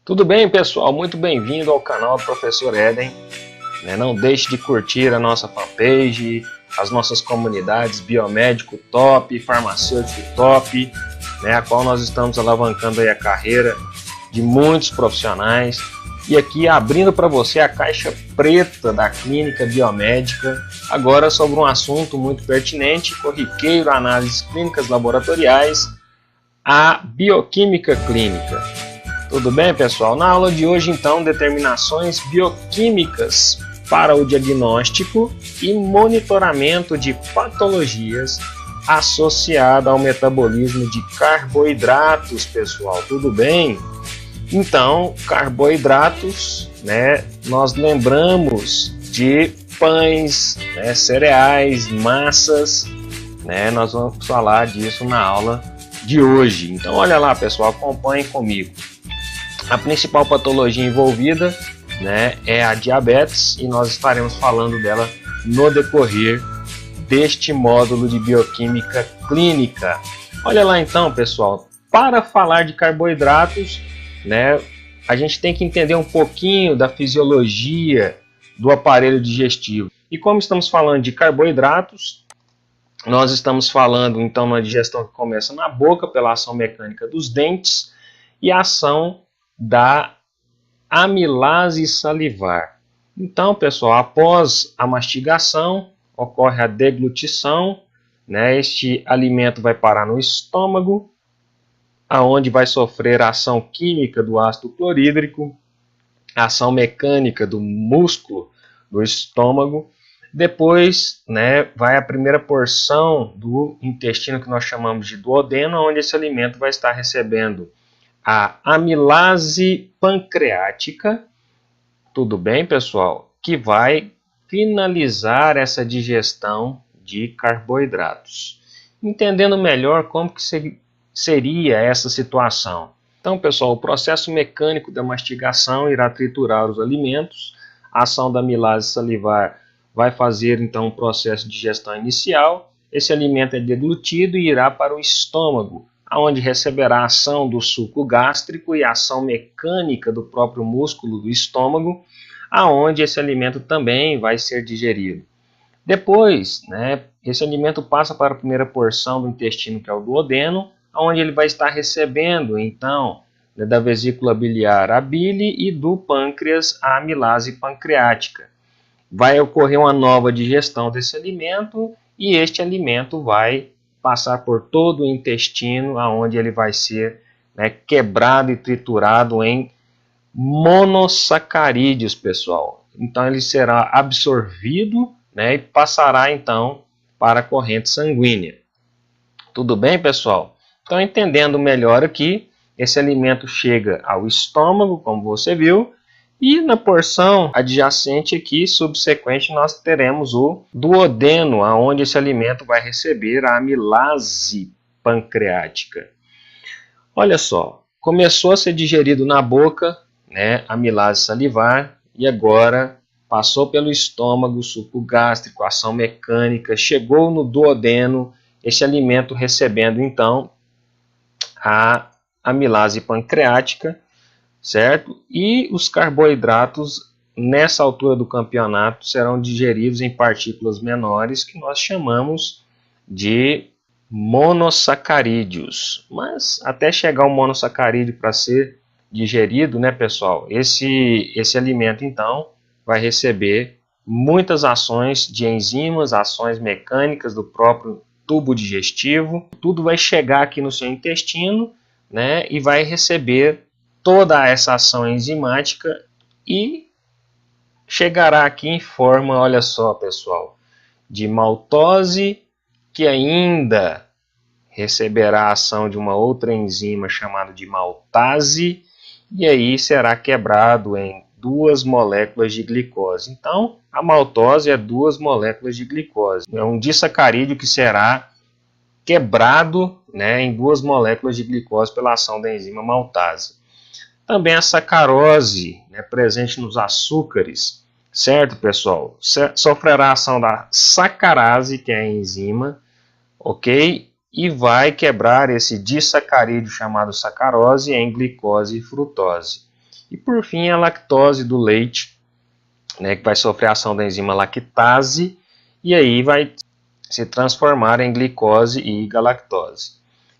Tudo bem, pessoal? Muito bem-vindo ao canal do Professor Eden. Não deixe de curtir a nossa fanpage, as nossas comunidades Biomédico Top, Farmacêutico Top, a qual nós estamos alavancando aí a carreira de muitos profissionais. E aqui abrindo para você a caixa preta da Clínica Biomédica, agora sobre um assunto muito pertinente, corriqueiro, análises clínicas laboratoriais, a bioquímica clínica. Tudo bem, pessoal? Na aula de hoje, então, determinações bioquímicas para o diagnóstico e monitoramento de patologias associadas ao metabolismo de carboidratos, pessoal. Tudo bem? Então, carboidratos, nós lembramos de pães, cereais, massas, nós vamos falar disso na aula de hoje. Então, olha lá, pessoal, acompanhem comigo. A principal patologia envolvida é a diabetes e nós estaremos falando dela no decorrer deste módulo de bioquímica clínica. Olha lá então, pessoal, para falar de carboidratos, a gente tem que entender um pouquinho da fisiologia do aparelho digestivo. E como estamos falando de carboidratos, nós estamos falando então na digestão que começa na boca pela ação mecânica dos dentes e a ação da amilase salivar. Então, pessoal, após a mastigação, ocorre a deglutição, este alimento vai parar no estômago, aonde vai sofrer a ação química do ácido clorídrico, a ação mecânica do músculo do estômago. Depois, vai a primeira porção do intestino que nós chamamos de duodeno, onde esse alimento vai estar recebendo a amilase pancreática, tudo bem, pessoal? Que vai finalizar essa digestão de carboidratos. Entendendo melhor como que seria essa situação. Então, pessoal, o processo mecânico da mastigação irá triturar os alimentos. A ação da amilase salivar vai fazer, então, um processo de digestão inicial. Esse alimento é deglutido e irá para o estômago, onde receberá a ação do suco gástrico e a ação mecânica do próprio músculo do estômago, aonde esse alimento também vai ser digerido. Depois, esse alimento passa para a primeira porção do intestino, que é o duodeno, onde ele vai estar recebendo, então, da vesícula biliar a bile e do pâncreas a amilase pancreática. Vai ocorrer uma nova digestão desse alimento e este alimento vai passar por todo o intestino, aonde ele vai ser quebrado e triturado em monossacarídeos, pessoal. Então ele será absorvido e passará então para a corrente sanguínea. Tudo bem, pessoal? Então, entendendo melhor aqui, esse alimento chega ao estômago, como você viu, e na porção adjacente aqui, subsequente, nós teremos o duodeno, onde esse alimento vai receber a amilase pancreática. Olha só, começou a ser digerido na boca, a amilase salivar, e agora passou pelo estômago, suco gástrico, ação mecânica, chegou no duodeno, esse alimento recebendo então a amilase pancreática, certo? E os carboidratos, nessa altura do campeonato, serão digeridos em partículas menores, que nós chamamos de monossacarídeos. Mas até chegar o monossacarídeo para ser digerido, pessoal, esse alimento, então, vai receber muitas ações de enzimas, ações mecânicas do próprio tubo digestivo. Tudo vai chegar aqui no seu intestino, e vai receber toda essa ação enzimática e chegará aqui em forma, olha só, pessoal, de maltose, que ainda receberá a ação de uma outra enzima chamada de maltase, e aí será quebrado em 2 moléculas de glicose. Então, a maltose é 2 moléculas de glicose. É um disacarídeo que será quebrado em 2 moléculas de glicose pela ação da enzima maltase. Também a sacarose, presente nos açúcares, certo, pessoal? Sofrerá a ação da sacarase, que é a enzima, ok? E vai quebrar esse disacarídeo chamado sacarose em glicose e frutose. E por fim a lactose do leite, né, que vai sofrer a ação da enzima lactase e aí vai se transformar em glicose e galactose.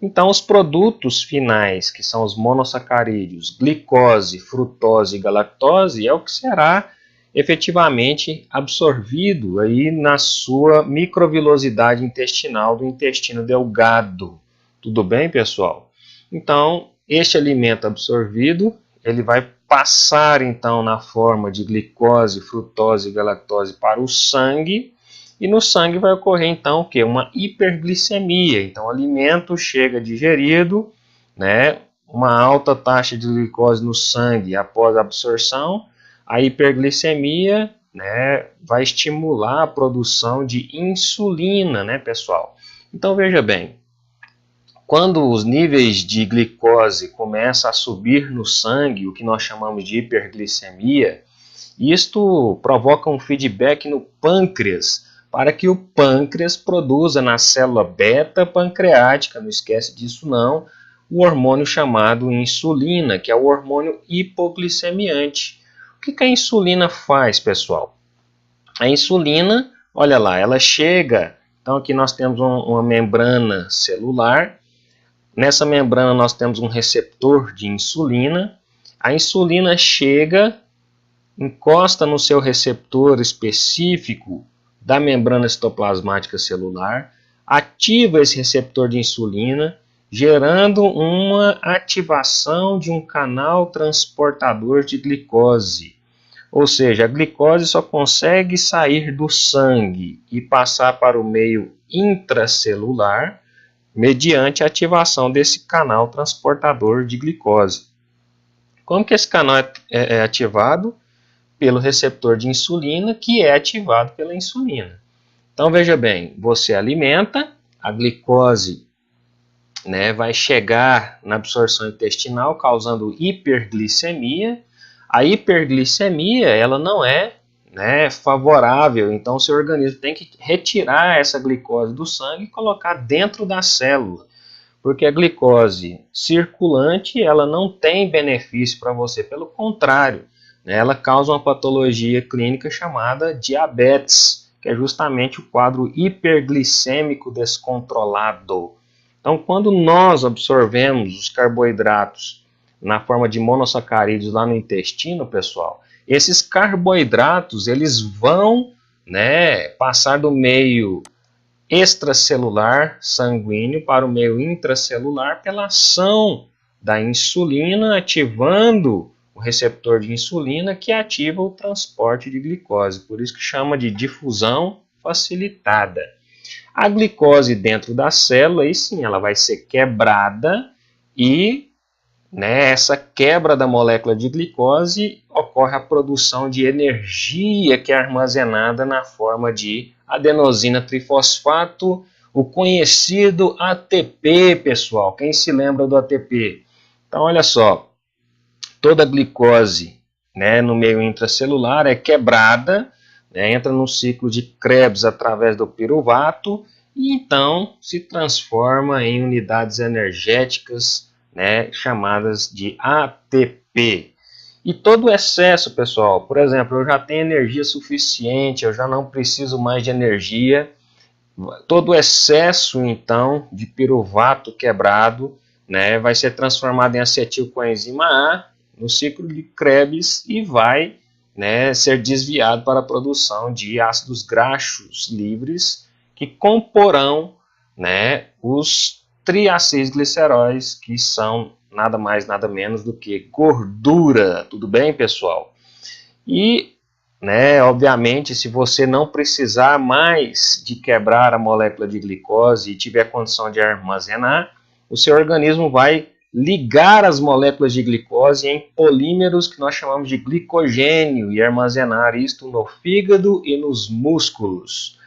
Então os produtos finais, que são os monossacarídeos, glicose, frutose e galactose, é o que será efetivamente absorvido aí na sua microvilosidade intestinal do intestino delgado. Tudo bem, pessoal? Então, este alimento absorvido, ele vai passar então na forma de glicose, frutose e galactose para o sangue, e no sangue vai ocorrer então o quê? Uma hiperglicemia. Então o alimento chega digerido, né? Uma alta taxa de glicose no sangue após a absorção, a hiperglicemia, né, vai estimular a produção de insulina, né, pessoal? Então veja bem, quando os níveis de glicose começam a subir no sangue, o que nós chamamos de hiperglicemia, isto provoca um feedback no pâncreas, para que o pâncreas produza na célula beta pancreática, não esquece disso não, o hormônio chamado insulina, que é o hormônio hipoglicemiante. O que a insulina faz, pessoal? A insulina, olha lá, ela chega, então aqui nós temos uma membrana celular, nessa membrana nós temos um receptor de insulina, a insulina chega, encosta no seu receptor específico da membrana citoplasmática celular, ativa esse receptor de insulina, gerando uma ativação de um canal transportador de glicose. Ou seja, a glicose só consegue sair do sangue e passar para o meio intracelular mediante a ativação desse canal transportador de glicose. Como que esse canal é ativado? Pelo receptor de insulina, que é ativado pela insulina. Então veja bem, você alimenta, a glicose, né, vai chegar na absorção intestinal causando hiperglicemia. A hiperglicemia ela não é, né, favorável, então o seu organismo tem que retirar essa glicose do sangue e colocar dentro da célula, porque a glicose circulante ela não tem benefício para você, pelo contrário, ela causa uma patologia clínica chamada diabetes, que é justamente o quadro hiperglicêmico descontrolado. Então, quando nós absorvemos os carboidratos na forma de monossacarídeos lá no intestino, pessoal, esses carboidratos eles vão, né, passar do meio extracelular sanguíneo para o meio intracelular pela ação da insulina, ativando o receptor de insulina que ativa o transporte de glicose, por isso que chama de difusão facilitada. A glicose dentro da célula, aí sim, ela vai ser quebrada e, né, essa quebra da molécula de glicose ocorre a produção de energia que é armazenada na forma de adenosina trifosfato, o conhecido ATP, pessoal. Quem se lembra do ATP? Então, olha só, toda a glicose, né, no meio intracelular é quebrada, né, entra no ciclo de Krebs através do piruvato e então se transforma em unidades energéticas, né, chamadas de ATP. E todo o excesso, pessoal, por exemplo, eu já tenho energia suficiente, eu já não preciso mais de energia, todo o excesso, então, de piruvato quebrado, né, vai ser transformado em acetilcoenzima A, no ciclo de Krebs e vai, né, ser desviado para a produção de ácidos graxos livres que comporão, né, os triacilgliceróis, que são nada mais nada menos do que gordura. Tudo bem, pessoal? E, né, obviamente, se você não precisar mais de quebrar a molécula de glicose e tiver condição de armazenar, o seu organismo vai ligar as moléculas de glicose em polímeros que nós chamamos de glicogênio e armazenar isto no fígado e nos músculos.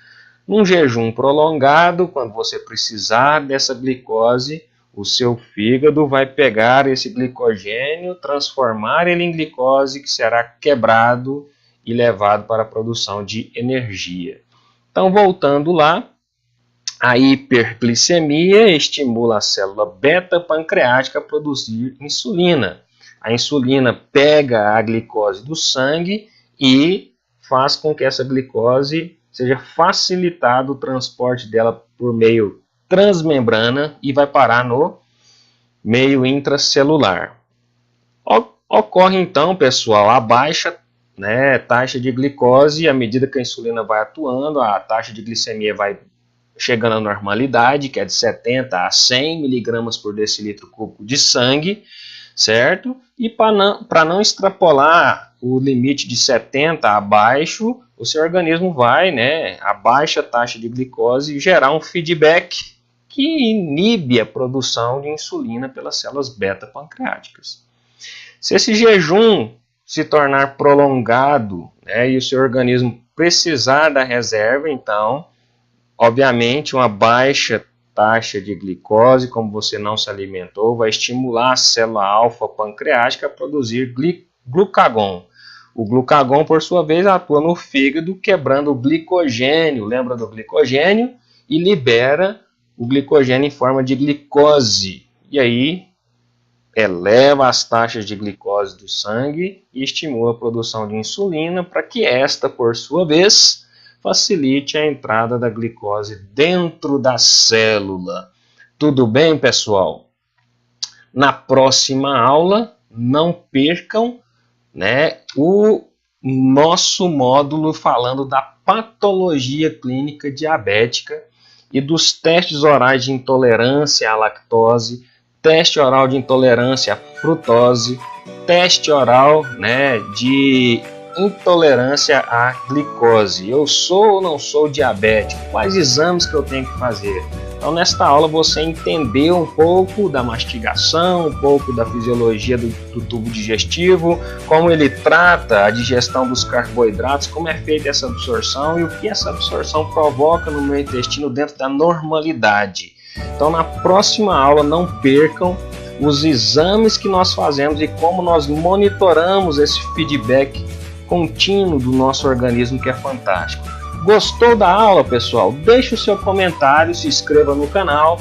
Num jejum prolongado, quando você precisar dessa glicose, o seu fígado vai pegar esse glicogênio, transformar ele em glicose, que será quebrado e levado para a produção de energia. Então, voltando lá, a hiperglicemia estimula a célula beta pancreática a produzir insulina. A insulina pega a glicose do sangue e faz com que essa glicose seja facilitado o transporte dela por meio transmembrana e vai parar no meio intracelular. Ocorre então, pessoal, a baixa, né, taxa de glicose, e à medida que a insulina vai atuando, a taxa de glicemia vai chegando à normalidade, que é de 70 a 100 miligramas por decilitro cúbico de sangue, certo? E para não extrapolar o limite de 70 abaixo, o seu organismo vai, né, a baixa taxa de glicose, gerar um feedback que inibe a produção de insulina pelas células beta-pancreáticas. Se esse jejum se tornar prolongado, né, e o seu organismo precisar da reserva, então, obviamente, uma baixa taxa de glicose, como você não se alimentou, vai estimular a célula alfa pancreática a produzir glucagon. O glucagon, por sua vez, atua no fígado, quebrando o glicogênio, lembra do glicogênio? E libera o glicogênio em forma de glicose. E aí, eleva as taxas de glicose do sangue e estimula a produção de insulina para que esta, por sua vez, facilite a entrada da glicose dentro da célula. Tudo bem, pessoal? Na próxima aula, não percam, né, o nosso módulo falando da patologia clínica diabética e dos testes orais de intolerância à lactose, teste oral de intolerância à frutose, teste oral, né, de intolerância à glicose. Eu sou ou não sou diabético? Quais exames que eu tenho que fazer? Então, nesta aula você entendeu um pouco da mastigação, um pouco da fisiologia do tubo digestivo, como ele trata a digestão dos carboidratos, como é feita essa absorção e o que essa absorção provoca no meu intestino dentro da normalidade. Então, na próxima aula, não percam os exames que nós fazemos e como nós monitoramos esse feedback contínuo do nosso organismo, que é fantástico. Gostou da aula, pessoal? Deixe o seu comentário, se inscreva no canal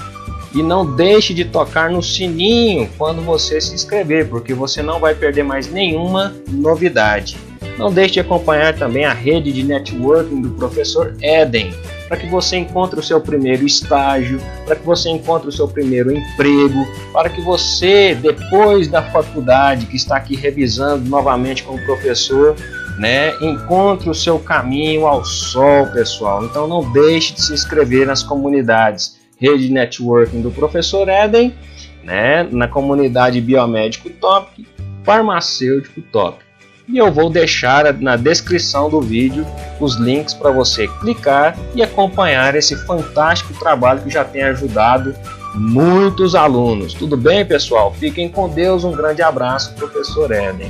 e não deixe de tocar no sininho quando você se inscrever, porque você não vai perder mais nenhuma novidade. Não deixe de acompanhar também a rede de networking do professor Eden, para que você encontre o seu primeiro estágio, para que você encontre o seu primeiro emprego, para que você, depois da faculdade, que está aqui revisando novamente como professor, né, encontre o seu caminho ao sol, pessoal. Então não deixe de se inscrever nas comunidades Rede Networking do Professor Eden, né, na comunidade Biomédico Top, Farmacêutico Top. E eu vou deixar na descrição do vídeo os links para você clicar e acompanhar esse fantástico trabalho que já tem ajudado muitos alunos. Tudo bem, pessoal? Fiquem com Deus, um grande abraço, professor Eden.